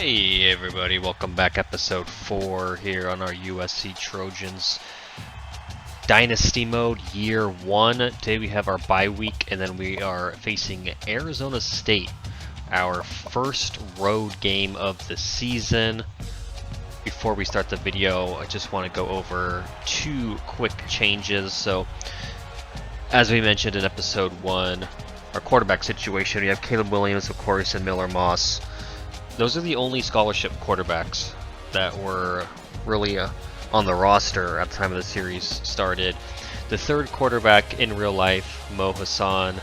Hey everybody, welcome back. Episode 4 here on our USC Trojans Dynasty mode, year 1. Today we have our bye week, and then we are facing Arizona State, our first road game of the season. Before we start the video, I just want to go over 2 quick changes. So, as we mentioned in episode 1, our quarterback situation, we have Caleb Williams, of course, and Miller Moss. Those are the only scholarship quarterbacks that were really on the roster at the time of the series started. The third quarterback in real life, Mo Hassan,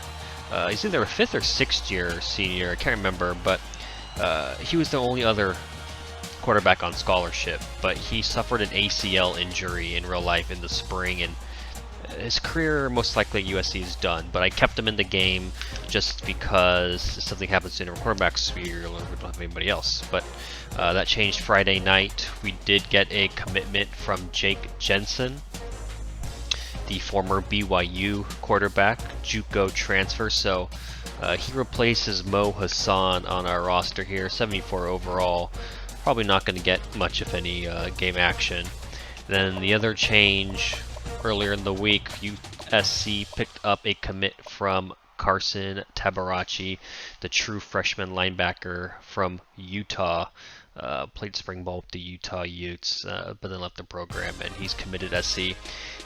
he's either a 5th or 6th year senior, I can't remember, but he was the only other quarterback on scholarship, but he suffered an ACL injury in real life in the spring, and his career most likely at USC is done, but I kept him in the game just because if something happens in our quarterbacks, we don't have anybody else. But that changed Friday night. We did get a commitment from Jake Jensen, the former BYU quarterback, JUCO transfer, so he replaces Mo Hassan on our roster here, 74 overall. Probably not going to get much, if any, game action. Then the other change, earlier in the week, USC picked up a commit from Carson Tabarachi, the true freshman linebacker from Utah. Played spring ball with the Utah Utes, but then left the program, and he's committed SC.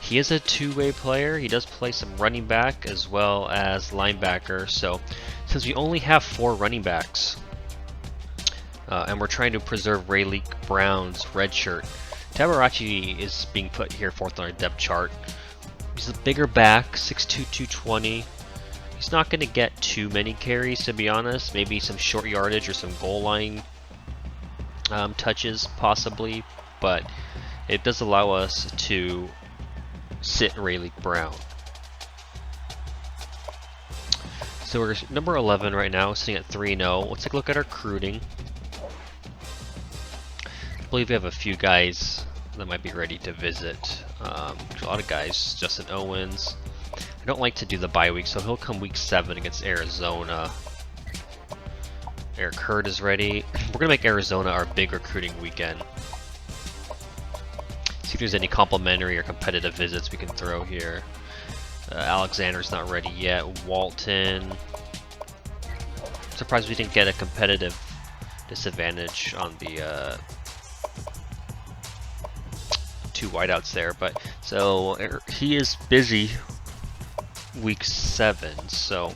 He is a two-way player. He does play some running back as well as linebacker. So since we only have 4 running backs, and we're trying to preserve Rayleigh Brown's red shirt, Tabarachi is being put here 4th on our depth chart. He's a bigger back, 6'2", 220. He's not going to get too many carries, to be honest. Maybe some short yardage or some goal line touches, possibly. But it does allow us to sit Rayleigh Brown. So we're number 11 right now, sitting at 3-0. Let's take a look at our recruiting. I believe we have a few guys that might be ready to visit. A lot of guys. Justin Owens. I don't like to do the bye week, so he'll come week 7 against Arizona. Eric Hurd is ready. We're going to make Arizona our big recruiting weekend. See if there's any complimentary or competitive visits we can throw here. Alexander's not ready yet. Walton. Surprised we didn't get a competitive disadvantage on the 2 wideouts there, but so he is busy week 7, so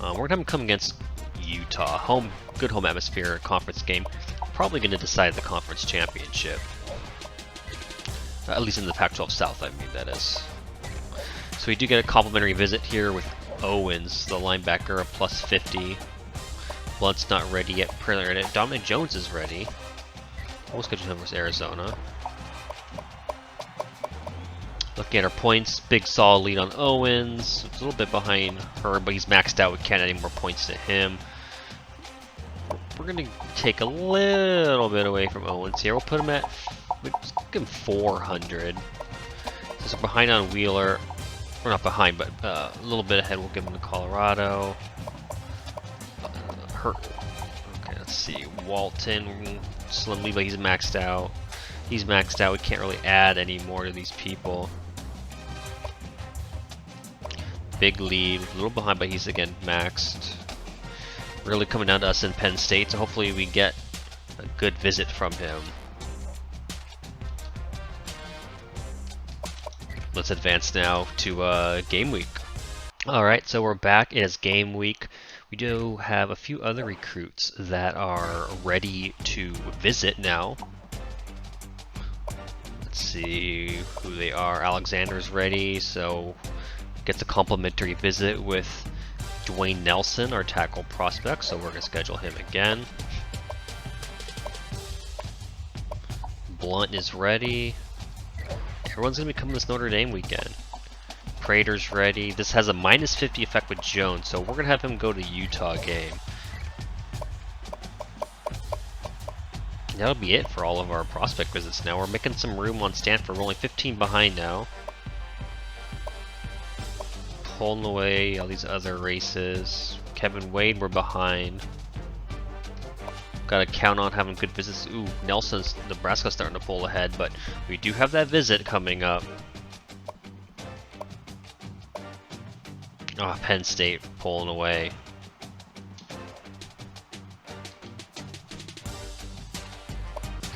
we're gonna have him come against Utah. Good home atmosphere, conference game. Probably gonna decide the conference championship, at least in the Pac-12 South, I mean, that is. So we do get a complimentary visit here with Owens, the linebacker, a +50. Blunt's not ready yet. Dominic Jones is ready. We'll schedule him versus Arizona. Looking at our points, big solid lead on Owens. It's a little bit behind her, but he's maxed out. We can't add any more points to him. We're going to take a little bit away from Owens here. We'll put him at, let's give him 400. Since we're behind on Wheeler, we're not behind, but a little bit ahead, we'll give him to Colorado. Okay, let's see. Walton, slimly, but he's maxed out. He's maxed out. We can't really add any more to these people. Big lead, a little behind, but he's again maxed. Really coming down to us in Penn State, so hopefully we get a good visit from him. Let's advance now to game week. Alright, so we're back. It is game week. We do have a few other recruits that are ready to visit now. Let's see who they are. Alexander's ready, so gets a complimentary visit with Dwayne Nelson, our tackle prospect, so we're going to schedule him again. Blunt is ready. Everyone's going to be coming this Notre Dame weekend. Prater's ready. This has a -50 effect with Jones, so we're going to have him go to Utah game. That'll be it for all of our prospect visits now. We're making some room on Stanford. We're only 15 behind now. Pulling away all these other races. Kevin Wade, we're behind. Gotta count on having good visits. Ooh, Nelson's Nebraska's starting to pull ahead, but we do have that visit coming up. Oh, Penn State pulling away.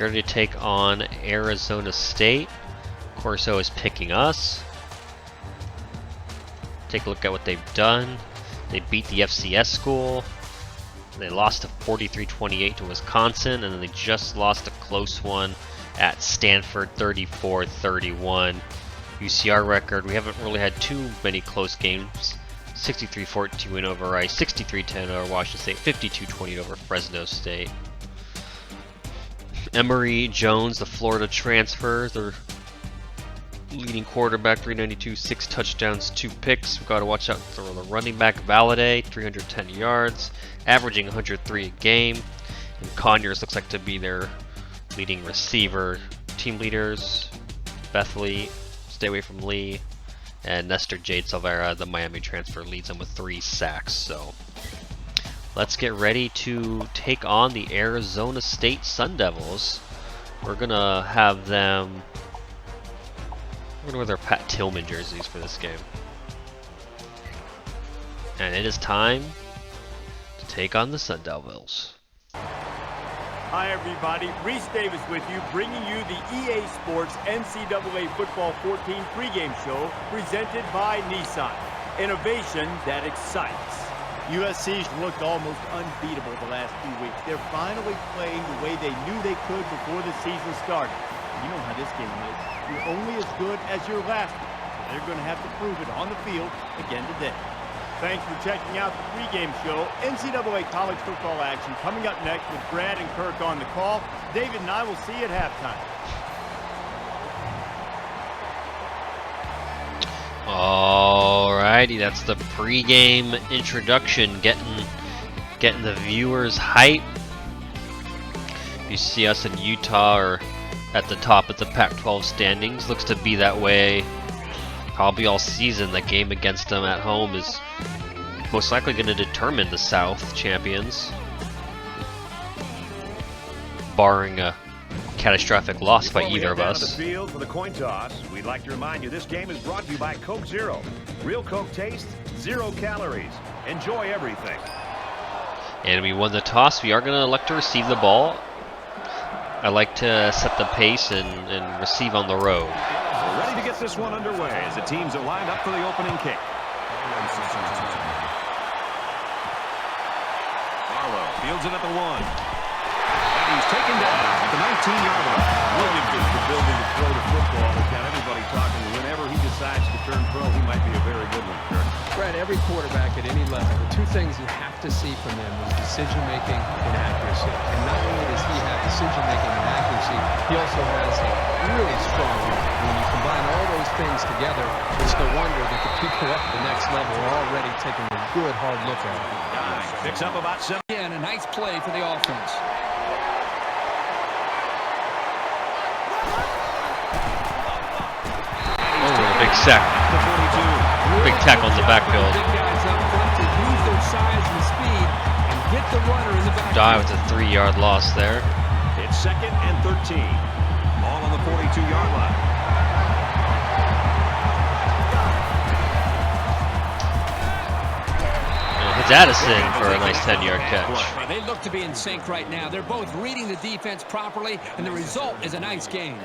Ready to take on Arizona State. Corso is picking us. Take a look at what they've done. They beat the FCS school. They lost to 43-28 to Wisconsin, and then they just lost a close one at Stanford, 34-31. UCR record, we haven't really had too many close games. 63-14 win over Rice, 63-10 over Washington State, 52-20 over Fresno State. Emory Jones, the Florida transfer, their leading quarterback, 392, 6 touchdowns, 2 picks. We've got to watch out for the running back, Valladay, 310 yards, averaging 103 a game. And Conyers looks like to be their leading receiver. Team leaders, Beth Lee, stay away from Lee, and Nestor Jade Silvera, the Miami transfer, leads them with 3 sacks. So let's get ready to take on the Arizona State Sun Devils. We're gonna have them. We're gonna wear their Pat Tillman jerseys for this game, and it is time to take on the Sun Devils. Hi everybody, Reese Davis with you, bringing you the EA Sports NCAA Football 14 pregame show presented by Nissan. Innovation that excites. USC's looked almost unbeatable the last few weeks. They're finally playing the way they knew they could before the season started. You know how this game is. You're only as good as your last one. So they're going to have to prove it on the field again today. Thanks for checking out the pregame show. NCAA college football action coming up next with Brad and Kirk on the call. David and I will see you at halftime. Alrighty, that's the pregame introduction, getting the viewers hype. You see us in Utah are at the top of the Pac-12 standings. Looks to be that way probably all season. The game against them at home is most likely going to determine the South champions, barring a catastrophic loss by either of us. The field for the coin toss. We'd like to remind you this game is brought to you by Coke Zero. Real Coke taste, 0 calories. Enjoy everything. And we won the toss. We are going to elect to receive the ball. I like to set the pace and receive on the road. We're ready to get this one underway as the teams are lined up for the opening kick. Marlowe fields it at the 1. And he's taken down at the 19-yard line. Williams is the building to throw the football. He's got everybody talking. Whenever he decides to turn pro, he might be a very good one, Kirk. Brad, every quarterback at any level, the 2 things you have to see from them is decision-making and accuracy. And not only does he have decision-making and accuracy, he also has a really strong arm. When you combine all those things together, it's no wonder that the people up the next level are already taking a good, hard look at it. Picks up about 7. And a nice play for the offense. Oh, a big sack. Big tackle in the backfield. Big guys up front to use their size and speed and get the runner in the backfield. Die with a 3-yard loss there. It's 2nd and 13. Ball on the 42-yard line. It's Addison for a nice 10-yard catch. They look to be in sync right now. They're both reading the defense properly, and the result is a nice game.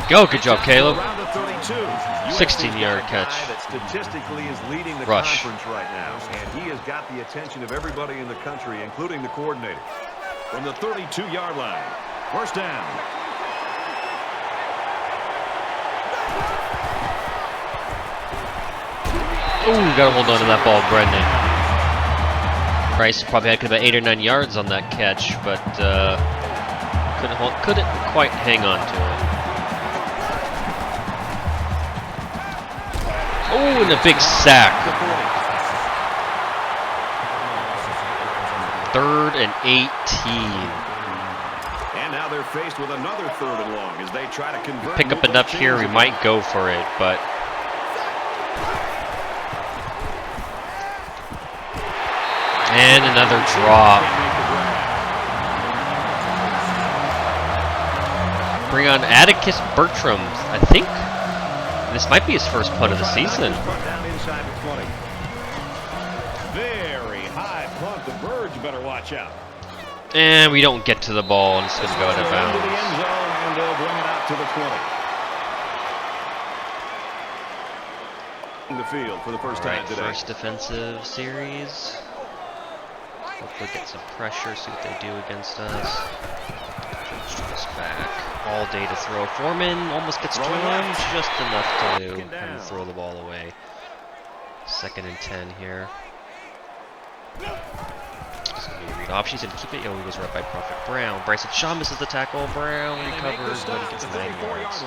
Go, good job, Caleb. Around the 32. 16-yard catch. That statistically is leading the Rush. conference right now, and he has got the attention of everybody in the country, including the coordinator. From the 32-yard line, first down. Ooh, got to hold on to that ball, Brendan. Price probably had about 8 or 9 yards on that catch, but couldn't quite hang on to it. Oh, and a big sack. 3rd and 18. And now they're faced with another 3rd and long as they try to convert. Pick up enough here, we might go for it, but and another drop. Bring on Atticus Bertram. I think this might be his first punt of the season. Down inside the 20. Very high punt. The Birds better watch out. And we don't get to the ball, and it's going to go out of Into the end bounds. zone, and they'll bring it out to the 20. In the field for the first time Alright, today. first defensive series. Hopefully get some pressure, see what they do against us. Jones back. All day to throw. Foreman almost gets to him, just enough to do. And throw the ball away. 2nd and 10 here. It's going to be a read option. He's going to keep it. Oh, he goes right by Prophet Brown. Bryson Shaw misses the tackle. Brown recovers, but he gets 9 yards.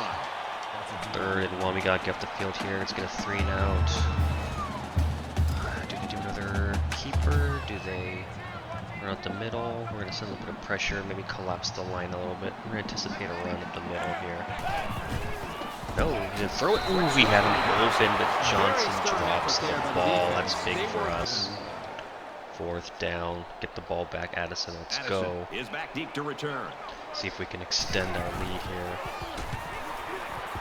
3rd and 1. We got to get up the field here. It's going to 3 and out. Do they do another keeper? Do they run up the middle? We're going to send a bit of pressure, maybe collapse the line a little bit. We're going to anticipate a run up the middle here. No, he's going to throw it. Ooh, we had him open, but Johnson drops the ball. That's big for us. 4th down. Get the ball back. Addison, let's go. Is back deep to return. See if we can extend our lead here.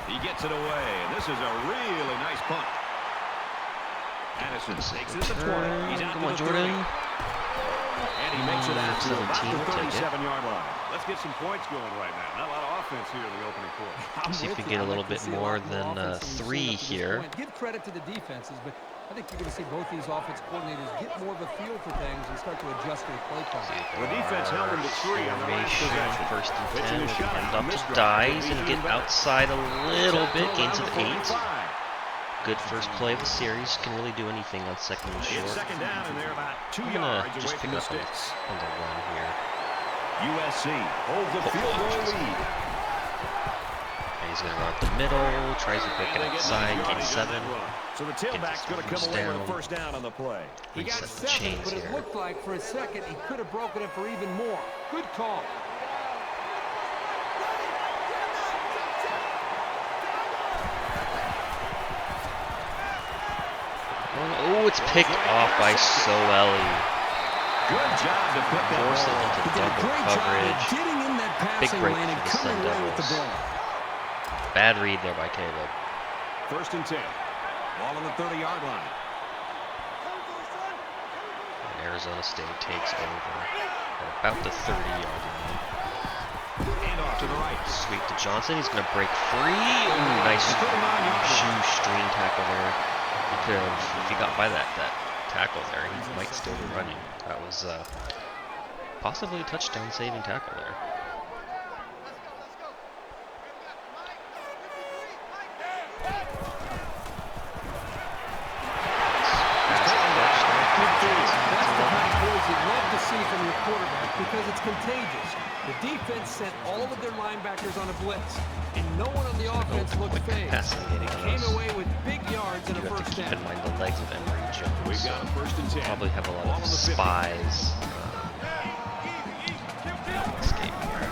He gets it away. This is a really nice punt. Addison takes it to the 20. He's out Come to on, the Jordan. 30. And he makes it out to about 17, the we'll take it. 37-yard line. Let's get some points going right now. Not a lot of offense here in the opening quarter. See if we get a little bit more than 3 here. Give credit to the defenses, but I think you're going to see both these offense coordinators get more of a feel for things and start to adjust their play call. The defense held him to 3 on the last possession. 1st and 10. Pitching a shot. End up to Misdirect. dies and get outside a little bit. Gains of 8. 45. Good first play of the series. Can really do anything on 2nd and short. It's 2nd down, and they're about 2 I'm gonna yards just away pick from the up sticks. on the run here. USC holds the field goal lead. And he's gonna run up the middle. Tries to break it outside. Gain 7. So the tailback's going to come away with a down. 1st down on the play. He got Reset the 7, chains but it here. looked like for a second he could have broken it for even more. Good call. Oh, it's picked off by Soeli. Good job to put that Force it ball. into He did a double great job of coverage. getting in that Big passing break lane and for the Sun coming away with the Devils. ball. Bad read there by Caleb. 1st and 10. Ball on the 30-yard line. And Arizona State takes over at about the 30-yard line. And off to the right. Sweep to Johnson. He's going to break free. Ooh, nice shoestring tackle there. He could have, if he got by that tackle there, he might still be running. That was possibly a touchdown saving tackle there. That's the kind of plays you'd love to see from your quarterback because it's contagious. The defense sent all of their linebackers on a blitz, and no one on the offense looked phased. Passing getting Came us. away with big yards and a You have to first keep down. in mind the legs of Emory Jones. We've got a 1st and 10. Probably have a lot Ball of on the 50. spies. Escape here.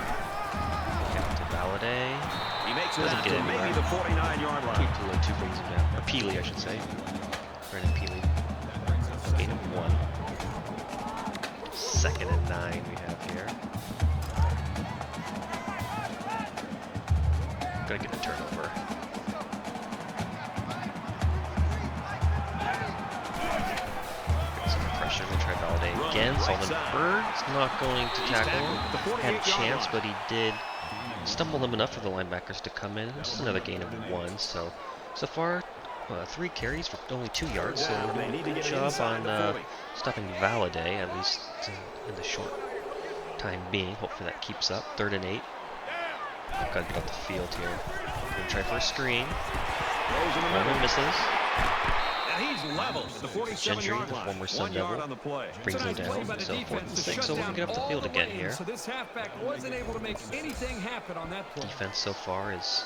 Get to Valladay. He makes it Doesn't out get to maybe anywhere. the 49-yard line. Keep the 2 brings him down. Or Peely, I should say. Brandon Peely. Gain of 1. 2nd and 9 we have here. Gonna get the turnover. Get some pressure. Gonna try Valladay again. Solomon Bird's not going to tackle. Had a chance, but he did stumble him enough for the linebackers to come in. This is another gain of 1. So far, 3 carries for only 2 yards. So we're doing a good job on stopping Valladay, at least in the short time being. Hopefully that keeps up. 3rd and 8. Gotta get off the field here. We're gonna try for a screen. One misses. And he's level at the 47-yard the line. former Sun 1 yard Devil, on the play. brings him It's a nice play by down. the So 4th defense and to 6. shut So we can down get off the all field the again lanes, here. So this halfback wasn't able to make anything happen on that play. Defense so far is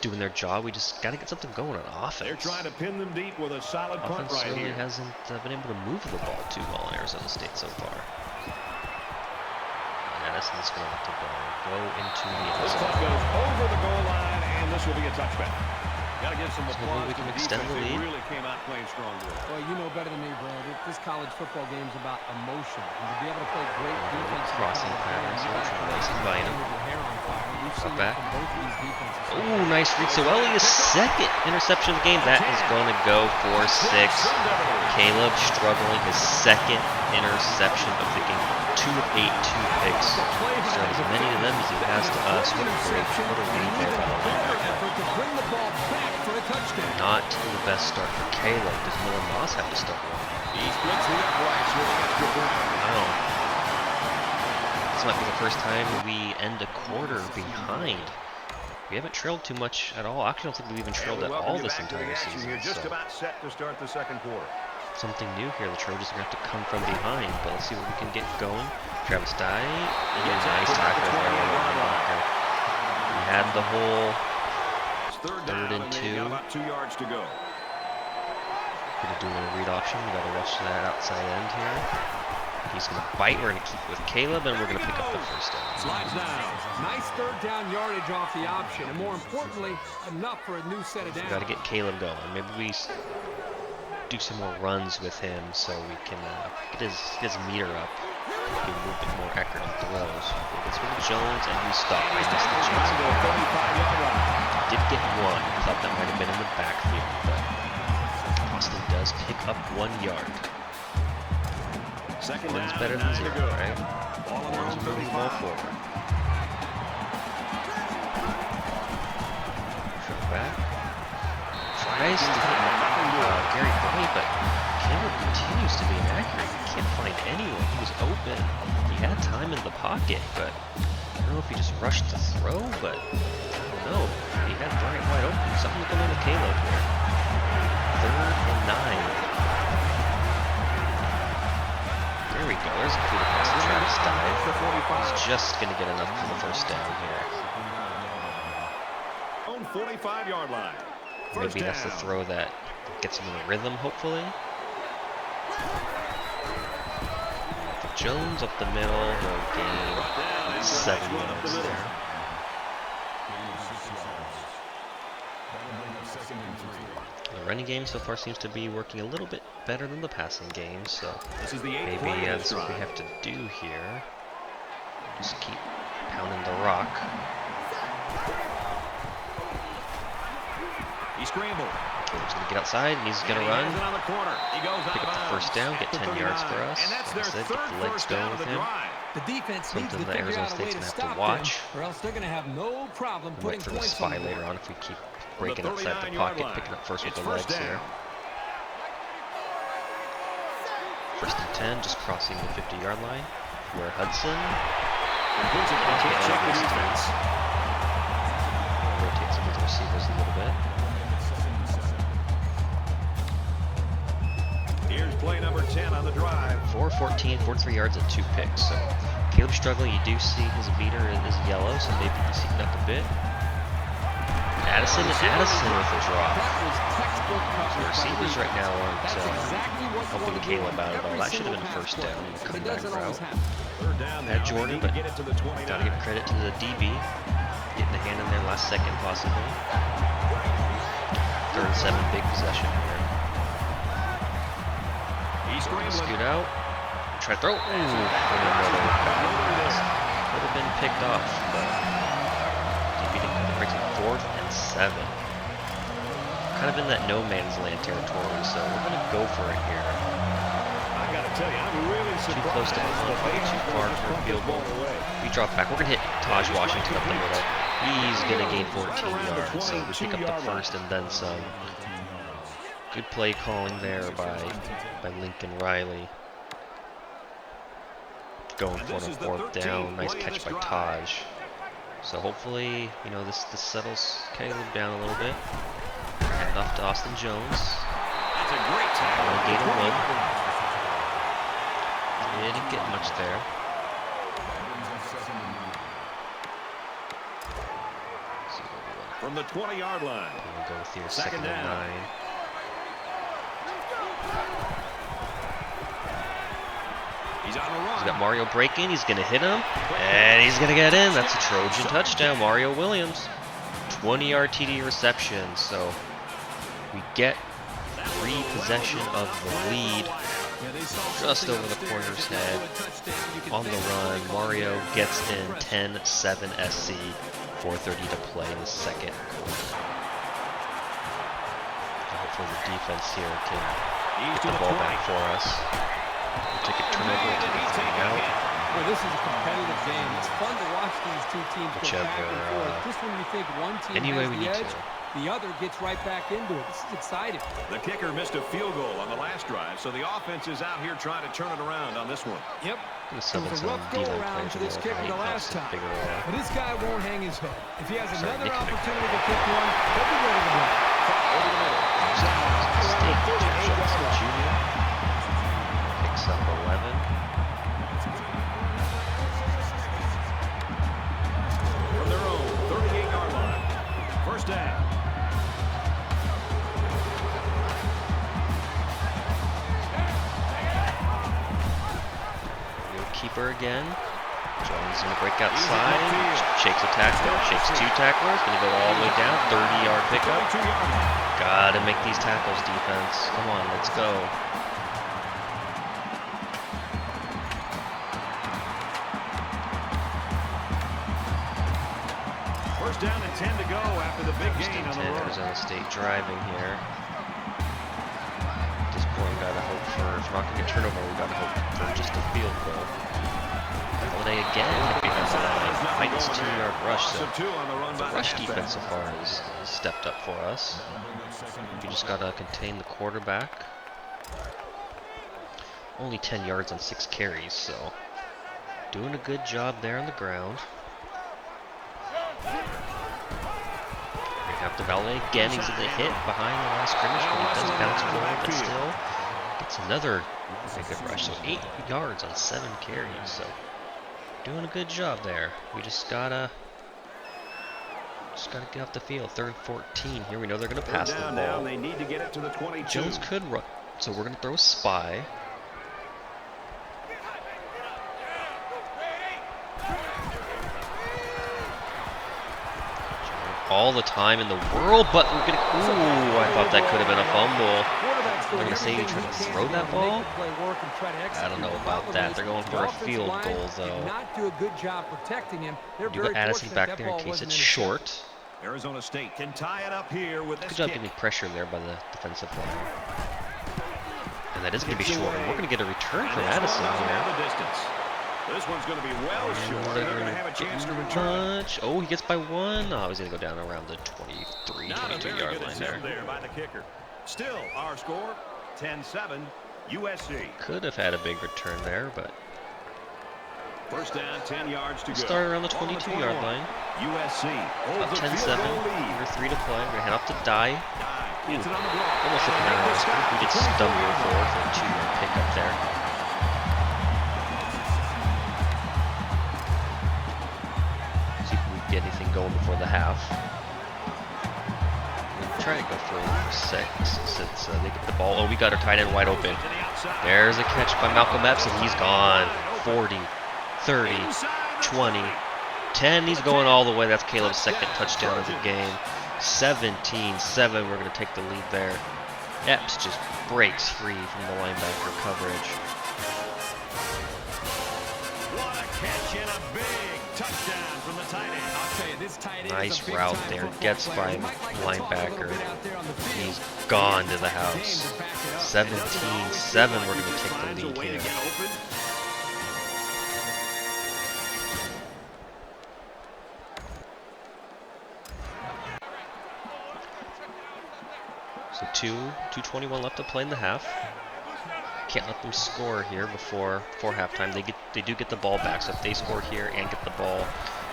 doing their job. We just gotta get something going on offense. They're trying to pin them deep with a solid punt Offense right really here. hasn't been able to move the ball too well in Arizona State so far. And Addison's going to let the ball go into the end This zone. one goes over the goal line, and this will be a touchback. Got to give some applause we to can the extend defense. the They lead. really came out playing strong today. Well, you know better than me, Brad. This college football game is about emotion. And to be able to play great defense in Crossing college pattern, game, so you gotta Trevor play Lacey buying him. with your hair on fire. We've seen back. that from both of these defenses. Oh, nice read. So his second interception of the game. That is going to go for 6. Caleb struggling, his second interception of the game. 2 of 8, 2 picks. So as many of them as he has to us. What a read there by the linebacker. To bring the ball back for a touchdown. Not the best start for Caleb. Does Miller Moss have to start one? He splits the uprights with an extra point. Wow. This might be the first time we end a quarter behind. We haven't trailed too much at all. Actually, I don't think we've even trailed at all this entire season. Here, just So about set to start the second quarter. something new here. The Trojans are going to have to come from behind, but let's see what we can get going. Travis Dye, nice tackle there on the linebacker. We had the whole It's third Third down, and they 2. got about 2 yards to go. Gonna do a little read option. We gotta watch that outside end here. He's gonna bite. We're gonna keep with Caleb, and we're gonna pick up the first down. Slides down. Nice third down yardage off the option, and more importantly, enough for a new set of downs. We gotta get Caleb going. Maybe we do some more runs with him so we can get his meter up. Get a little bit more accurate on throws. It's with Jones, and we stop. I missed the chance. Did get one. Thought that might have been in the backfield, but Austin does pick up 1 yard. Second One's down, better than 9 to 0, go. right? Ball on their own One's moving the ball 35. forward. Shot back. Tries to hit Gary Boyd, but Caleb continues to be inaccurate. He can't find anyone. He was open. He had time in the pocket, but I don't know if he just rushed the throw, but I don't know. He had Bryant wide open. Something's going on with Caleb here. 3rd and 9. There we go. There's a good pass to Travis Dye. He's just going to get enough for the first down here. On 45-yard line. First Maybe that's the down. throw that gets him in a rhythm, hopefully. Jones up the middle. No gain. 7 yards there. The running game so far seems to be working a little bit better than the passing game, so This is the 8th maybe play of that's this what we drive. have to do here. Just keep pounding the rock. He scrambled. Caleb's going to get outside, and he's going to And he run. has it on the corner. He goes Pick out up of the first bounds down, get at the 10 yards for 39. us. And that's Like I their said, get third the legs first going down of with the him. drive. The defense needs Something to that figure Arizona out a way State's to going to have to stop watch. them, or else they're going to have no problem And putting wait for the points spy on the later board. on if we keep breaking outside the 39-yard pocket, line. picking up first with It's the first legs here. down. 1st and 10, just crossing the 50-yard line. Where Hudson Completes it. They can't check the defense. rotate some of the receivers a little bit. Here's play number 10 on the drive. 4-14, 43 yards and 2 picks. So Caleb struggling. You do see his meter is yellow, so maybe he's heating up a bit. Addison with the drop. That was textbook The coverage. receivers right now aren't That's exactly what you helping want to Caleb do out at all. every That should have single been first pass down. play. But it Comeback doesn't always route. happen. Third down Had now. Jordan, They need but to get it to the 29. gotta give credit to the DB. Getting a hand in there last second, possibly. 3rd and 7, big possession here. He's scrambling. Scoot out. Try to throw. Ooh, another could have been picked off, but DB didn't have the breaks. 4th and 7. Kind of in that no man's land territory, so we're gonna go for it here. I gotta tell you, I'm really Too surprised. close to the that they too aren't far going to for a pump field this goal. ball away. We drop back. We're gonna hit Taj Washington up the middle. He's gonna gain 14 Right around the yards, so we pick up the 22-yard line. first and then some. Good play calling there by Lincoln Riley. Going for it on 4th down. Nice catch by Taj. So hopefully, you know, this settles Caleb down a little bit. Hand off to Austin Jones. That's a great tackle. Gain of 1. Didn't get much there. From the 20-yard line. We'll go with your Second 2nd and down. 9. He's He's on a run. He's got Mario breaking. He's going to hit him. And he's going to get in. That's a Trojan touchdown. Mario Williams. 20-yard TD reception. So we get repossession of the lead. Just over the corner's head. On the run. Mario gets in 10-7 SC. 4:30 to play in the second quarter. Hopefully the defense here can get the ball back for us. We'll take a turnover, we'll take a three out. Well, this is a competitive game. It's fun to watch these two teams go back and forth. Just when you think one team has the edge, the other gets right back into it. This is exciting. The kicker missed a field goal on the last drive, so the offense is out here trying to turn it around on this one. Yep. It was a rough go-around for this kicker the last time. But this guy won't hang his head. If he has another opportunity to kick one, he'll be ready to go. Junior picks up 11. From their own 38-yard line. First down. Keeper again. Jones gonna break outside. Shakes a tackler. Shakes two tacklers. Gonna go all the way down. 30-yard pickup. Gotta make these tackles, defense. Come on, let's go. First down and 10 to go after the big gain on the road. Arizona State driving here. At this point, we gotta hope for, if we're not gonna get turnover, we gotta hope for just a field goal. Holiday again behind the line. Fights 2-yard rush, so the rush defense so far has stepped up for us. We just gotta contain the quarterback. Only 10 yards on 6 carries, so doing a good job there on the ground. We have to valet again. He's in the hit behind the last scrimmage, but he does bounce forward, but still gets another good rush. So 8 yards on 7 carries, so doing a good job there. We just gotta get off the field. 3rd and 14. Here we know they're gonna pass the ball. Now they need to get it to the 22. Jones could run, so we're gonna throw a spy. All the time in the world, but we're gonna. Ooh, I thought that could have been a fumble. They're gonna say you try to throw that ball. I don't know about that. They're going for a field goal, though. Do got Addison back there in case it's short. Arizona State can tie it up here with this Good job kick. getting pressure there by the defensive line. And that is gonna be short. And we're gonna get a return from Addison here. This one's going to be well short. They're going to have a chance to return. Oh, he gets by 1. Oh, he's going to go down around the 23, 22-yard line there. By the kicker. Still, our score, 10-7, USC. Could have had a big return there, but first down, 10 yards to go. Start around the 22-yard line. USC. Up 10-7. Under 3 to play. We're going to head off to Die. Gets it on the block. Almost looking at us. We did stumble forward for a 2-yard pickup there. Get anything going before the half. We're trying to go for 6 since they get the ball. Oh, we got our tight end wide open. There's a catch by Malcolm Epps, and he's gone. 40, 30, 20, 10. He's going all the way. That's Caleb's second touchdown of the game. 17-7. We're going to take the lead there. Epps just breaks free from the linebacker coverage. What a catch and a big touchdown from the tight end. Nice route there. Gets by linebacker. He's gone to the house. 17-7. We're going to take the lead here. So 2:21 left to play in the half. Can't let them score here before halftime. They do get the ball back. So if they score here and get the ball,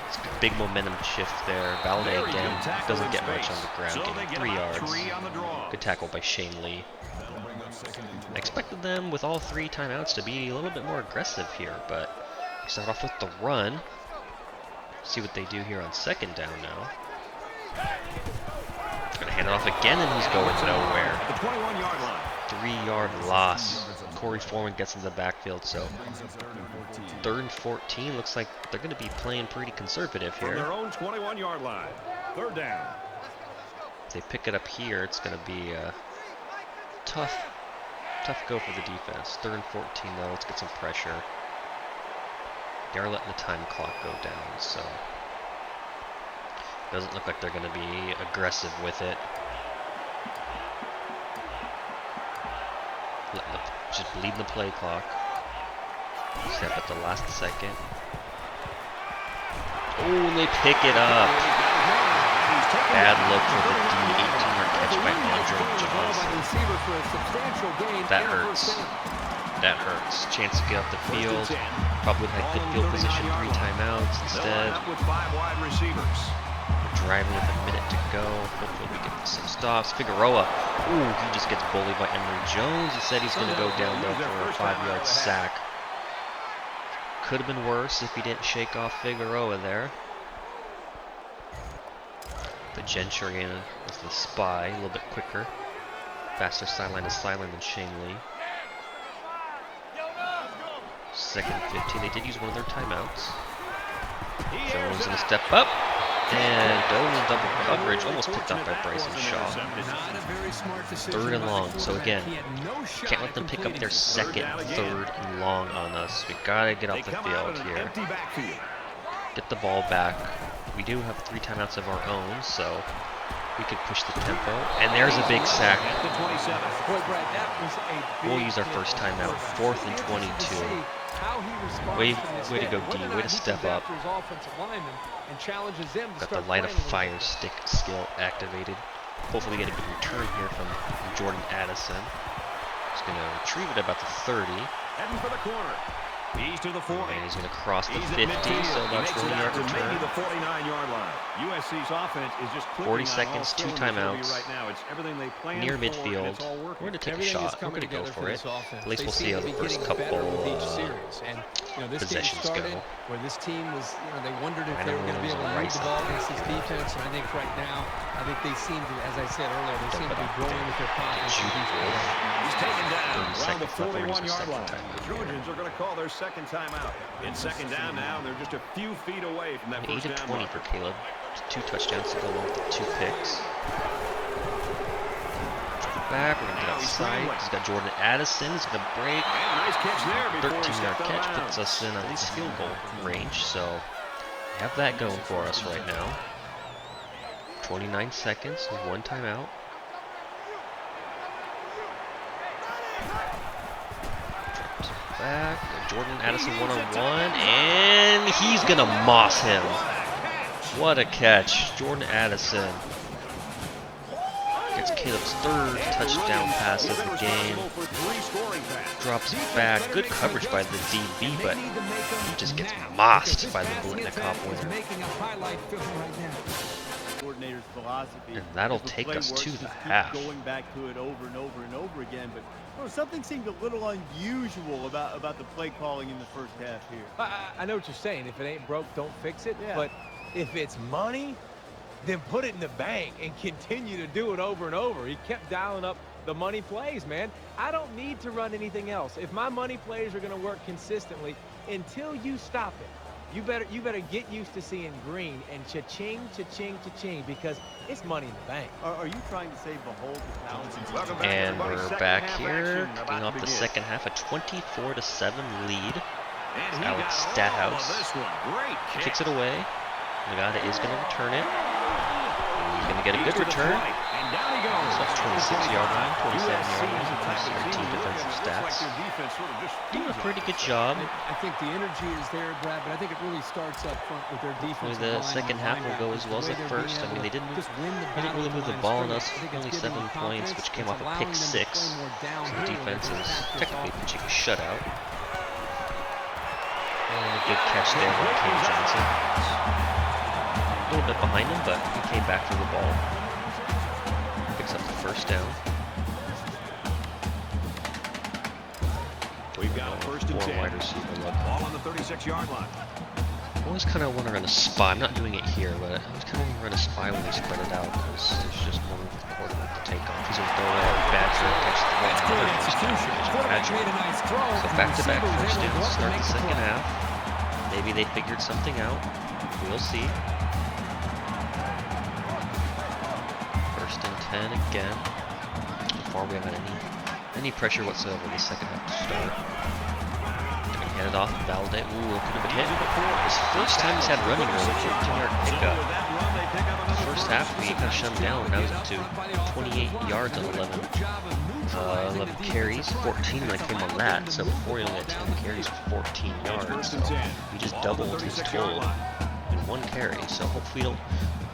it's a big momentum shift there. Valet again doesn't get much on the ground, getting 3 yards. Good tackle by Shane Lee. I expected them with all 3 timeouts to be a little bit more aggressive here, but we start off with the run. See what they do here on 2nd down now. Gonna hand it off again, and he's going nowhere. 3-yard loss. Corey Foreman gets into the backfield, so 3rd and 14. Looks like they're going to be playing pretty conservative From here. their own 21-yard line. 3rd down. If they pick it up here, it's going to be a tough go for the defense. 3rd and 14, though. Let's get some pressure. They are letting the time clock go down, so doesn't look like they're going to be aggressive with it. Just bleeding the play clock. Step at the last second. Oh, and they pick it up. Bad look for the D. 18-yard catch by Andre Johnson. That hurts. That hurts. Chance to get off the field. Probably had good field position. 3 timeouts instead. With 5 wide receivers. We're driving with a minute to go. Hopefully we get some stops. Figueroa. Ooh, he just gets bullied by Emory Jones. He said he's going to go down there for a 5-yard sack. Could have been worse if he didn't shake off Figueroa there. But Gentry was the spy, a little bit quicker. Faster sideline to sideline than Shane Lee. 2nd and 15. They did use one of their timeouts. Jones going to step up. And Dolan double coverage, almost picked up by Bryson Shaw. 3rd and long. So again, can't let them pick up their 2nd, 3rd and long on us. We gotta get off the field here. Get the ball back. We do have 3 timeouts of our own, so we could push the tempo. And there's a big sack. We'll use our first timeout. 4th and 22. Way to go, D. Way to step up. Got the light of fire stick skill activated. Hopefully we get a good return here from Jordan Addison. He's going to retrieve it about the 30. Heading for the corner. He's to the 40. And he's going to cross the 50, so about 20-yard return. The 49-yard line. USC's offense is just 40 seconds, 2 timeouts. Right now. It's everything they planned Near for, midfield. We're going to take a shot. We're going to go for it. At least we'll see how the first couple possessions go. Where this team was, they wondered if they were going to be able to move the ball against this defense, and I think right now, they seem to, as I said earlier, they seem to be growing with their confidence. He's taken down around the 41-yard line. The Trojans are going to call their 2nd timeout. In 2nd down now, and they're just a few feet away from that 8 first of down 20 marker. for Caleb. 2 touchdowns to go along with the 2 picks. Back, we're going to get outside. He's got Jordan Addison. He's going to break. Nice catch there. 13-yard catch puts us in a field goal range, so we have that going for us right now. 29 seconds with 1 timeout. Back, Jordan Addison 1-on-1, and he's gonna moss him. What a catch. Jordan Addison gets Caleb's 3rd touchdown pass of the game. Drops back. Good coverage by the DB, but he just gets mossed by the Blitnikoff winner. Coordinator's philosophy. And that'll take us to the half. Going back to it over and over and over again, but something seemed a little unusual about the play calling in the first half here. I know what you're saying. If it ain't broke, don't fix it. Yeah. But if it's money, then put it in the bank and continue to do it over and over. He kept dialing up the money plays, man. I don't need to run anything else. If my money plays are going to work consistently, until you stop it, you better get used to seeing green and cha-ching, cha-ching, cha-ching, because it's money in the bank. Are you trying to say behold the talent? And we're back here, kicking off the 2nd half, a 24-7 lead. Alex Stathouse kicks it away. Nevada is going to return it. And he's going to get a good return. So 26-yard line, 27-yard line, team defensive stats. Doing a pretty good job. I think the energy is there, Brad, but I think it really starts up front with their defense. The 2nd half will go as well as the first. I mean, they didn't really move the ball on us. Only 7 points, which came off a pick 6. So the defense is technically pitching a shutout. And a good catch there by Cam Johnson. A little bit behind him, but he came back for the ball. Picks up the 1st down. We've got a 1st and 10. Wide receiver look. Ball on the 36-yard line. I always kind of want to run a spy. I'm not doing it here, but I always kind of want to run a spy when they spread it out because there's just more room for the quarterback to take off. He's going to throw it. Bad throw, catch the ball. Bad made a nice throw. So back-to-back first downs to start the second half. Maybe they figured something out. We'll see. 1st and 10 again. So far we haven't had any pressure whatsoever in the second half to start. Gonna hand it off and validate. Ooh, could have been hit. This first time he's had running room, 14-yard pickup. First half we kind of shut him down. Now he's up to 28 yards on 11 carries, 14 when I came on that. So before he only had 10 carries for 14 yards. So we just doubled his total in 1 carry. So hopefully we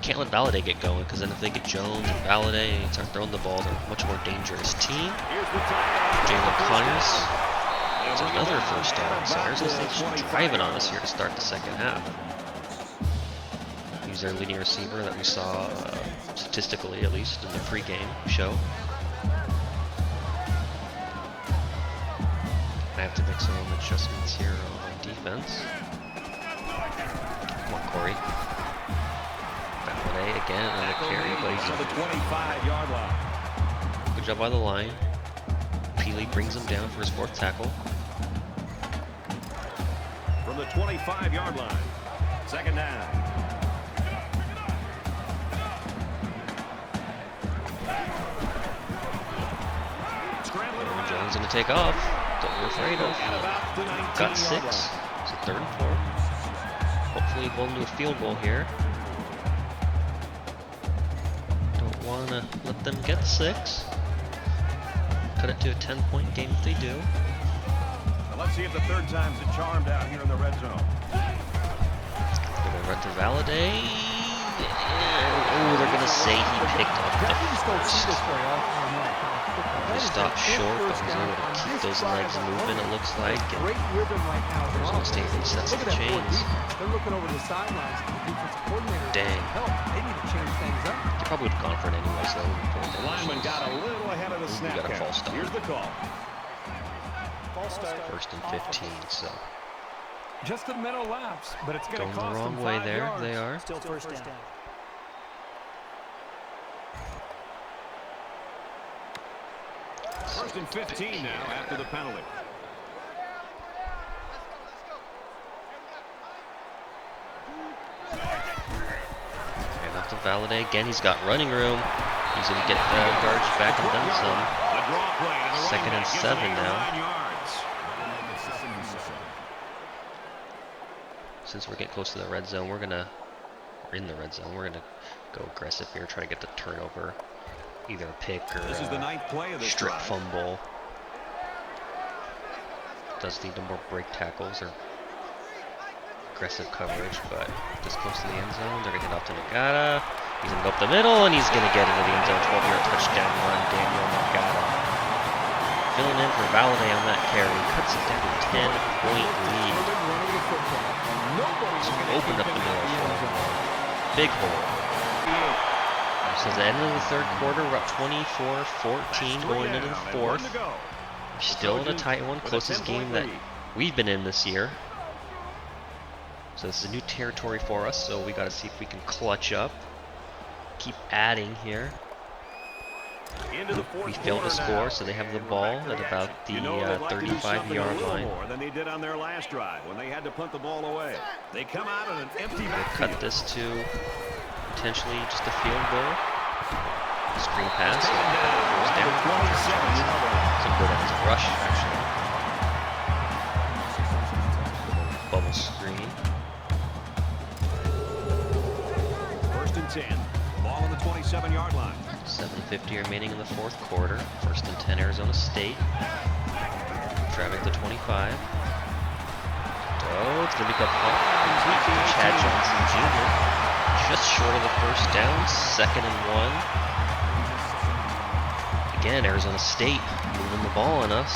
can't let Valladay get going, because then if they get Jones and Valladay and start throwing the ball, they're a much more dangerous team. Jalen Connors. It's another first down. So Arizona State's driving on us here to start the second half. He's their leading receiver that we saw, statistically at least, in the pregame show. I have to make some adjustments here on defense. Come on, Corey. Valladay again, another carry, but he's on the 25-yard line. Good job by the line. Peely brings him down for his 4th tackle. From the 25-yard line, 2nd down. Jones gonna take off. Don't be afraid of. Got 6. So 3rd and 4. Hopefully hold him to a field goal here. Don't wanna let them get 6. Cut it to a 10-point game if they do. Now let's see if the 3rd time's a charm down here in the red zone. Gonna run to Valladay. Oh, they're gonna say he picked up the first. He stopped short, but was able to keep those legs moving, it looks like. And Arizona State resets the chains. Dang. They probably would have gone for it anyway, so The lineman got a little ahead of the snap. We got a false start. Here's the call. 1st and 15, so. Just a mental lapse, but it's going to Going cost the them wrong way 5 there, yards. they are. Still first down. First and 15 now after the penalty. And off to Valladay again. He's got running room. He's going to get yards back and then some. 2nd and 7 now. Since we're getting close to the red zone, we're in the red zone. We're gonna go aggressive here, try to get the turnover, either a pick or This is the 9th play of this strip drive. fumble. Does need more break tackles or aggressive coverage, but this close to the end zone, they're gonna hand off to Nagata. He's gonna go up the middle and he's gonna get into the end zone. 12-yard touchdown run, Daniel Nagata. Filling in for Valladay on that carry, cuts it down to a 10-point lead. So we opened up the middle for him. Big hole. So at the end of the 3rd quarter, we're up 24-14 going into the 4th. Still in a tight one, closest game that we've been in this year. So this is new territory for us, so we gotta see if we can clutch up. Keep adding here. We failed to score, so they have the ball at about the 35-yard line. More than they did on their last drive when they had to punt the ball away. They come out on an empty backfield. Cut this to potentially just a field goal. Screen pass. First down. Some good ends of rush, actually. Bubble screen. 1st and 10. Ball on the 27-yard line. 7:50 remaining in the 4th quarter. 1st and 10, Arizona State. Driving to 25. Oh, it's going to be Chad Johnson Jr. Just short of the 1st down. 2nd and 1. Again, Arizona State moving the ball on us.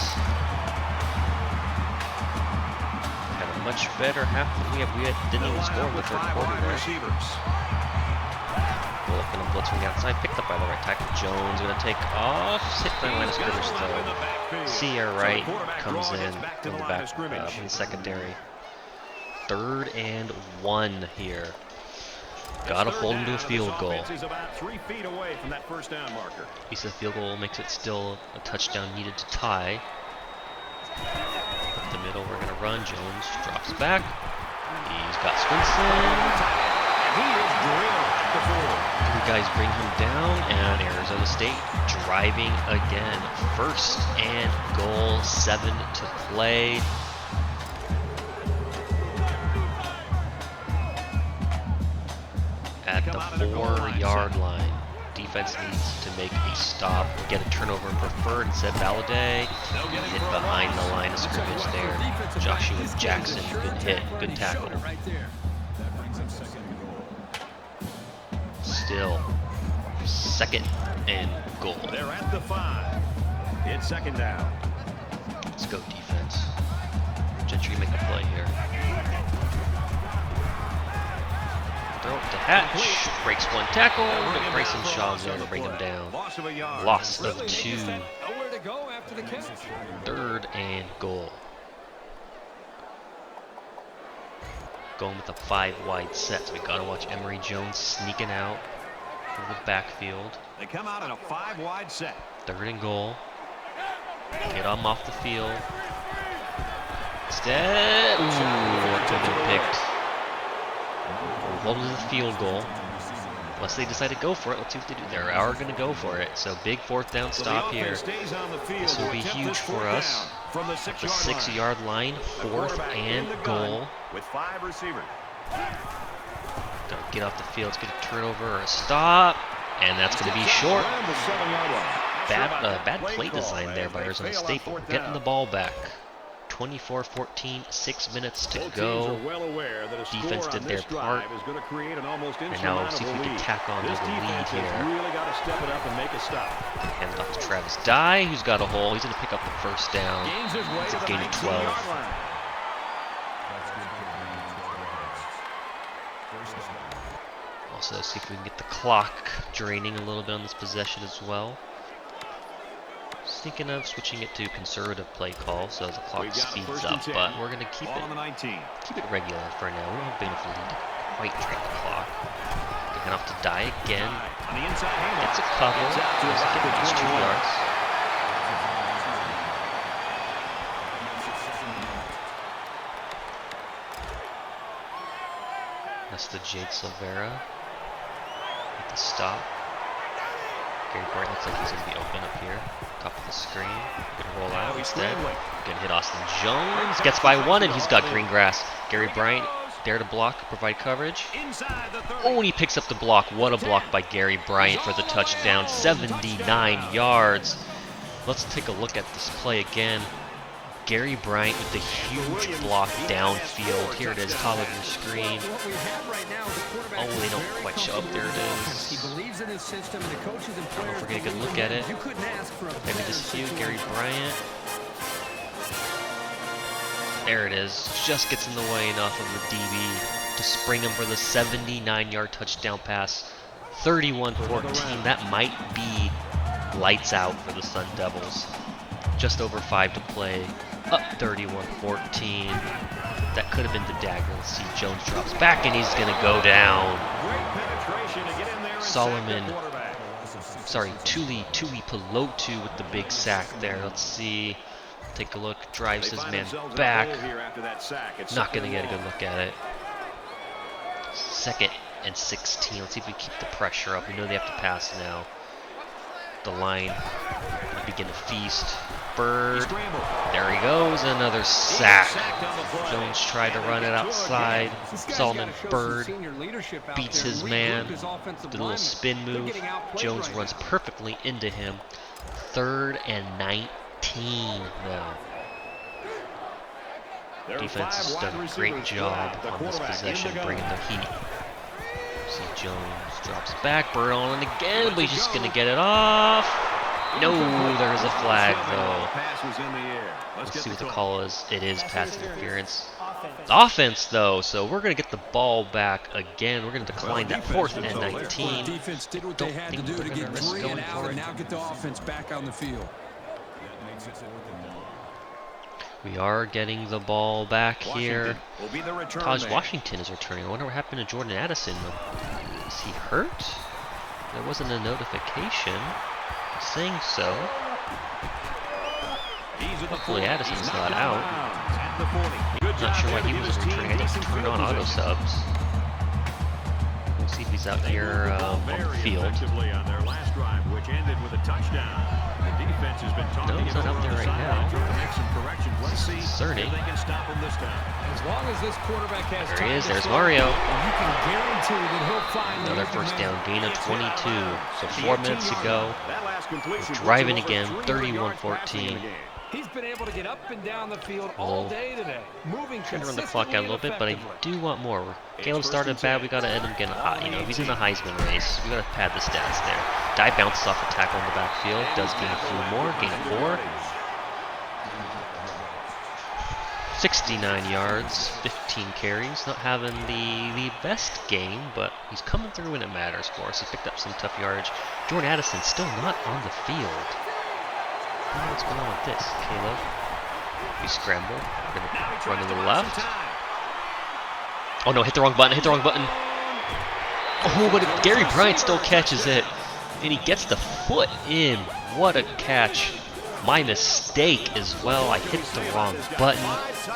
Had a much better half than we didn't even score in the 3rd quarter there. Looking to blitz from the outside, picked up by the right tackle. Jones going to take off, hit by line of scrimmage though. Sierra Wright comes in the back in the secondary. 3rd and 1 here. Got to hold him to a field goal. About 3 feet away from that 1st down marker. He said field goal makes it still a touchdown needed to tie. Up the middle, we're gonna run. Jones drops back. He's got Swinson. He is drilled at the 4. You guys bring him down, and Arizona State driving again. 1st and goal, 7 to play. At the 4-yard line. Defense needs to make a stop, get a turnover preferred. Instead, Valladay hit behind the line of scrimmage there. Joshua Jackson, good hit, good tackle. Still, 2nd and goal. They're at the 5. It's 2nd down. Let's go defense. Gentry make a play here. Throw it to Hatch, breaks 1 tackle, but Bryson Shaw's there to bring him down. Loss of 2. 3rd and goal. Going with a 5-wide set, so we gotta watch Emory Jones sneaking out of the backfield. They come out in a 5-wide set. 3rd and goal. Get him off the field. Instead, ooh, that could have been picked. Hold to the field goal. Unless they decide to go for it. Let's see what they do. They are going to go for it. So big 4th down stop here. This will be huge for us. The 6-yard line, 4th and goal. With 5 receivers. Gonna get off the field. Let's get a turnover or a stop. And that's going to be short. Bad play design there by Arizona State. Getting the ball back. 24-14, 6 minutes to go. Defense did their part. And now we'll see if we can tack on to the lead here. Hand it off to Travis Dye, who's got a hole. He's going to pick up the 1st down. It's a gain of 12. Also, see if we can get the clock draining a little bit on this possession as well. Thinking of switching it to conservative play call so as the clock speeds up, but we're going to keep it regular for now. We don't have big enough lead to quite track the clock. Hand off to Dye again. It's a cover. It's 2 yards. That's the Jade Silvera at the stop. Gary Bryant looks like he's going to be open up here. Top of the screen. Gonna roll out instead. Gonna hit Austin Jones. Gets by 1 and he's got green grass. Gary Bryant there to block, provide coverage. Oh, and he picks up the block. What a block by Gary Bryant for the touchdown. 79 yards. Let's take a look at this play again. Gary Bryant with the huge block downfield. Here it is, top of your screen. Oh, they don't quite show up. There it is. I don't know if we're getting a good look at it. Maybe this view, Gary Bryant. There it is. Just gets in the way enough of the DB to spring him for the 79-yard touchdown pass. 31-14. That might be lights out for the Sun Devils. Just over 5 to play. Up 31-14. That could have been the dagger. Let's see. Jones drops back and he's going to go down. Tuli Pelotu with the big sack there. Let's see. Take a look. Drives his man back. Not going to get a good look at it. 2nd and 16. Let's see if we keep the pressure up. We know they have to pass now. The line will begin to feast. Bird, there he goes, another sack. Jones tried to run it outside. Solomon Bird beats his man. Did a little spin move. Jones runs perfectly into him. 3rd and 19 now. Defense has done a great job on this possession, bringing the heat. See Jones drops back, Bird on it again, but he's just going to get it off. No, there's a flag though. Let's see what the call is. It is pass interference. Offense though, so we're going to get the ball back again. We're going to decline that 4th and 19. Defense did what they had to do to get 3 and out and now get the offense back on the field. We are getting the ball back here. Taj Washington is returning. I wonder what happened to Jordan Addison. Is he hurt? There wasn't a notification saying so. Hopefully Addison's not out. Not sure why he wasn't returning. I think he turned on auto subs. We'll see if he's out here on the field. On their last drive, which ended with a touchdown. The defense has been talking No, he's not out there right now. Cerny. They can stop him this time. As long as this quarterback has There he is. There's throw, Mario. you can guarantee that he'll find Another the first down, man. gain of 22. So 4 minutes to go. That last completion Driving puts him again, over 300 yards passing in 31-14. the game. He's been able to get up and down the field all day today, moving Trying to run consistently the clock out a little bit, but I do want more. Caleb started bad. We gotta end him getting hot. You know, if he's in the Heisman race, we gotta pad the stats there. Dye bounces off a tackle in the backfield. Does gain a few more. Gain of 4. 69 yards, 15 carries. Not having the best game, but he's coming through when it matters for us. He picked up some tough yardage. Jordan Addison still not on the field. I don't know what's going on with this, Caleb. We scramble. We're gonna run to the left. Oh no, hit the wrong button, hit the wrong button. Oh, but Gary Bryant still catches it. And he gets the foot in. What a catch. My mistake as well. I hit the wrong button.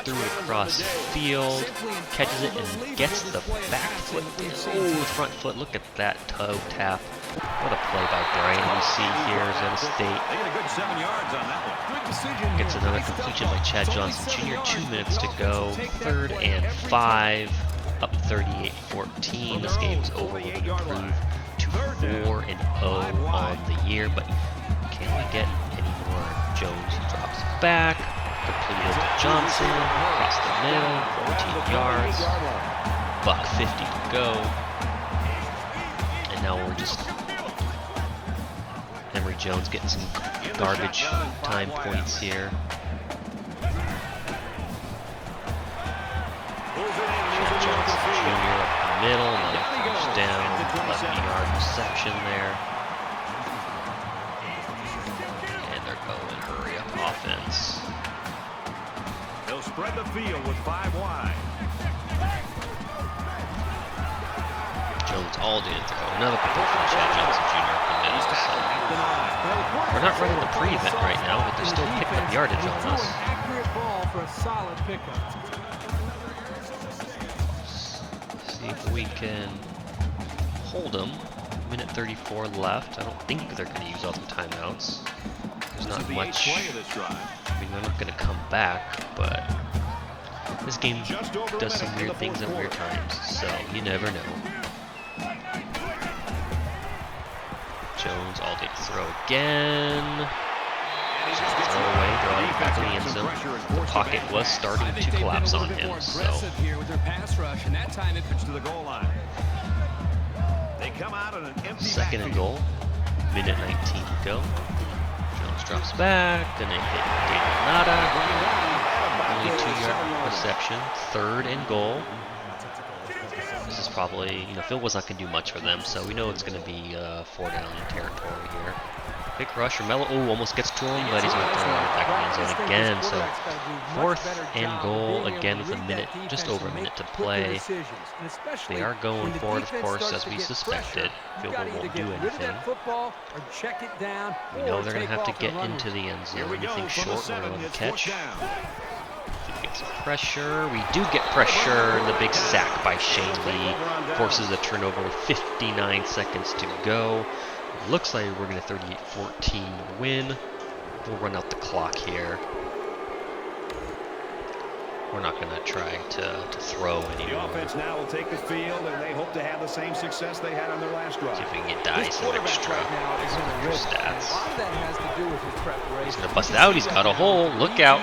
Threw it across the field. Catches it and gets the back foot. Oh, the front foot. Look at that toe tap. What a play by Bryant we see here. Arizona State They get a good 7 yards on that one. Good decision. gets another completion by Chad Johnson Jr. 2 minutes to go. 3rd and 5. Up 38-14. This game's over. We're going to improve to 4-0 on the year, but can we get any more? Jones drops back. Completed to Johnson. Across the middle. 14 yards. Buck 50 to go. And now we're just Emory Jones getting some garbage time points here. Chad Johnson Jr. up the middle, another first down, 11-yard reception there. And they're going hurry up offense. They'll spread the field with 5 wide. Jones all did throw. Another completion to Chad Johnson Jr. up the middle. So we're not running the pre-event right now, but they're still picking up yardage on us. Accurate ball for a solid pickup. See if we can hold them. Minute 34 left. I don't think they're going to use all the timeouts. There's not much. I mean, they're not going to come back, but this game does some weird things at weird times, so you never know. Jones all day to throw again. Throw away, draw it back in the end zone. The pocket was starting to collapse on him, so Here with their pass rush, and that time it pitched To the goal line. They come out on an empty 2nd and backfield. goal. Minute 19 to go. Jones drops back, then they hit David Nada. Only 2-yard reception. 3rd and goal. This is probably, you know, Phil was not going to do much for them, so we know it's going to be 4-down territory here. Big rush, Melo, oh, almost gets to him, but he's going to throw it back in the end zone again. So 4th and goal, again with a minute, just over a minute to play. They are going for it, of course, as we suspected. Field goal won't do anything. We know they're going to have to get into the end zone. Anything short, we're going to catch. Get some pressure. We do get pressure. The big sack by Shane Lee forces a turnover with 59 seconds to go. Looks like we're going to 38-14 win. We'll run out the clock here. We're not going to try to throw anymore. The offense now will take the field, and they hope to have the same success they had on their last drive. See if we can get Dye some extra stats. He's going to bust it out. He's got a hole. Look out.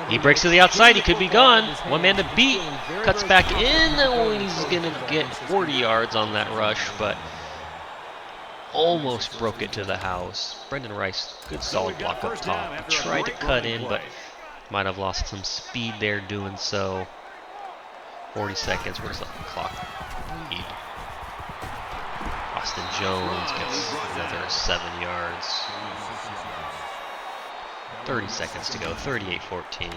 He breaks to the outside. He could be gone. One man to beat. Cuts back in. Oh, and he's going to get 40 yards on that rush, but almost broke it to the house. Brendan Rice, good solid block up top. He tried to cut in, but might have lost some speed there doing so. 40 seconds. Where's the clock lead? Austin Jones gets another 7 yards. 30 seconds to go. 38-14.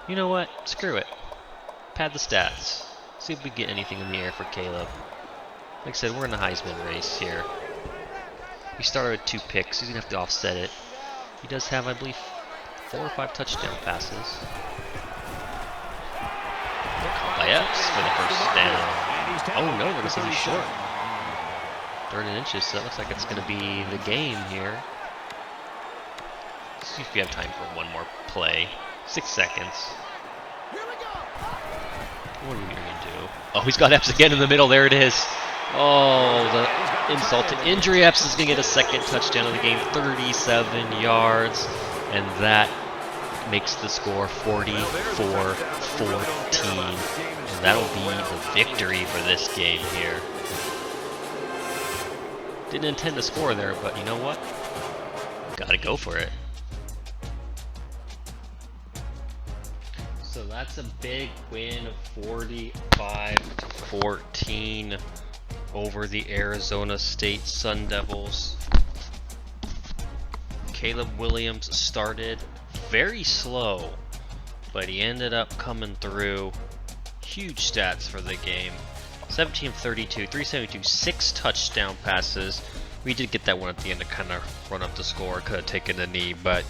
You know what? Screw it. Pad the stats. See if we get anything in the air for Caleb. Like I said, we're in the Heisman race here. He started with 2 picks. He's going to have to offset it. He does have, I believe, 4 or 5 touchdown passes. Caught by Epps for the first down. Oh no, they're going to say he's short. 3rd and inches, so that looks like it's going to be the game here. See if we have time for one more play. 6 seconds. What are we going to do? Oh, he's got Epps again in the middle. There it is. Oh, the insult to injury. Epps is going to get a 2nd touchdown of the game. 37 yards. And that makes the score 44-14. And that'll be the victory for this game here. Didn't intend to score there, but you know what? Gotta go for it. So that's a big win, 45-14 over the Arizona State Sun Devils. Caleb Williams started very slow, but he ended up coming through. Huge stats for the game. 17 of 32, 372, 6 touchdown passes. We did get that one at the end to kind of run up the score. Could have taken a knee, but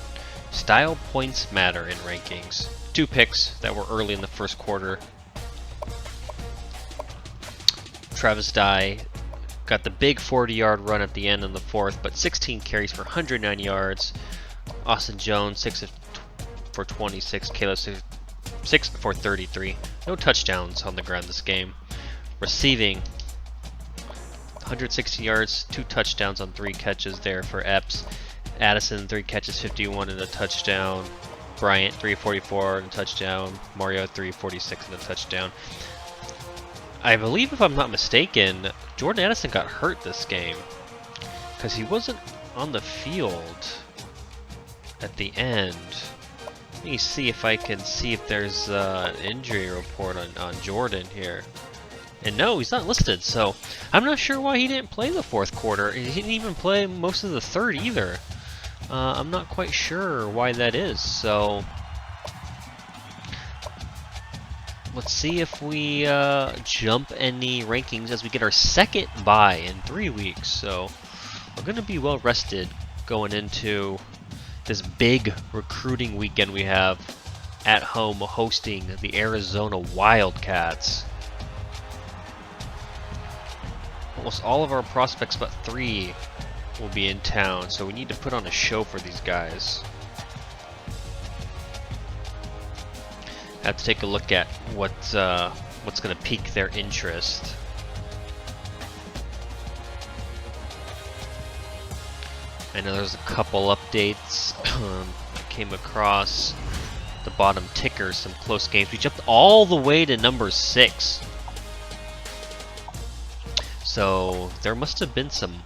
style points matter in rankings. 2 picks that were early in the first quarter. Travis Dye got the big 40-yard run at the end in the 4th, but 16 carries for 109 yards. Austin Jones, 6 for 26. Caleb, 6 for 33. No touchdowns on the ground this game. Receiving, 160 yards, 2 touchdowns on 3 catches there for Epps. Addison, 3 catches, 51 and a touchdown. Bryant, 344 and a touchdown. Mario, 346 and a touchdown. I believe, if I'm not mistaken, Jordan Addison got hurt this game because he wasn't on the field at the end. Let me see if I can see if there's an injury report on Jordan here. And no, he's not listed, so I'm not sure why he didn't play the 4th quarter. He didn't even play most of the 3rd either. I'm not quite sure why that is, so let's see if we jump any rankings as we get our 2nd bye in 3 weeks. So we're going to be well rested going into this big recruiting weekend we have at home hosting the Arizona Wildcats. Almost all of our prospects but 3 will be in town, so we need to put on a show for these guys. Have to take a look at what's going to pique their interest. I know there's a couple updates. I came across the bottom ticker, some close games. We jumped all the way to number 6. So there must have been some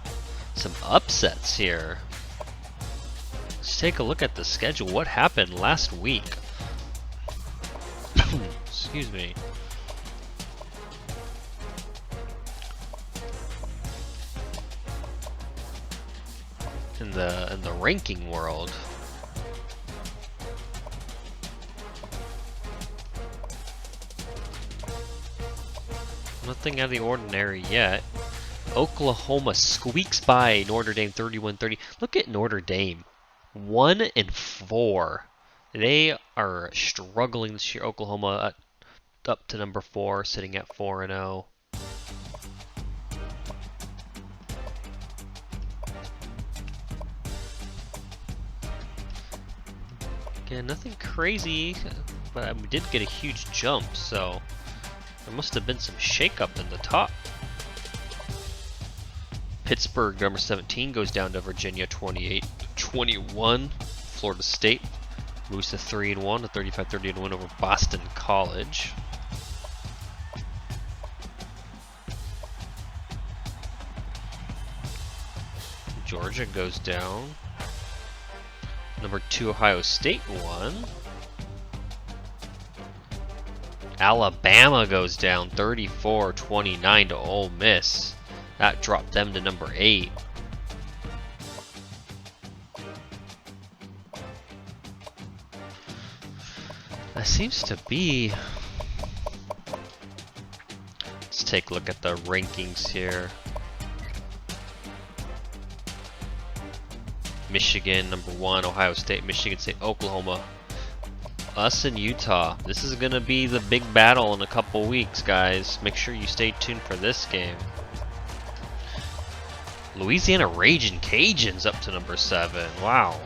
upsets here. Let's take a look at the schedule. What happened last week? Excuse me. In the ranking world. Nothing out of the ordinary yet. Oklahoma squeaks by Notre Dame 31-30. Look at Notre Dame. 1-4. They are struggling this year. Oklahoma up to number 4, sitting at 4-0. Again, nothing crazy, but we did get a huge jump, so there must have been some shakeup in the top. Pittsburgh, number 17, goes down to Virginia 28-21. Florida State moves to 3-1, a 35-30 win over Boston College. Georgia goes down. Number 2, Ohio State won. Alabama goes down 34-29 to Ole Miss. That dropped them to number 8. That seems to be... Let's take a look at the rankings here. Michigan, number 1, Ohio State, Michigan State, Oklahoma. Us and Utah. This is going to be the big battle in a couple weeks, guys. Make sure you stay tuned for this game. Louisiana Ragin' Cajuns up to number 7. Wow.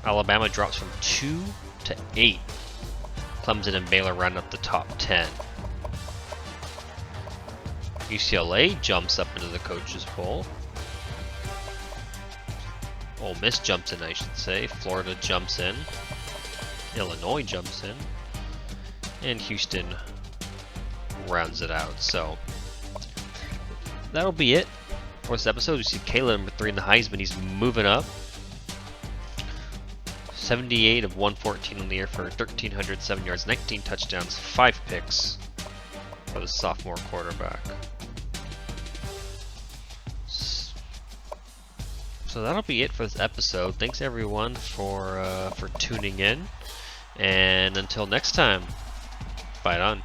Alabama drops from 2 to 8. Clemson and Baylor round up the top 10. UCLA jumps up into the Coaches Bowl. Ole Miss jumps in, I should say. Florida jumps in. Illinois jumps in. And Houston rounds it out. So that'll be it for this episode. We see Caleb, number 3 in the Heisman. He's moving up. 78 of 114 on the year for 1,307 yards, 19 touchdowns, 5 picks for the sophomore quarterback. So that'll be it for this episode. Thanks everyone for tuning in, and until next time, fight on.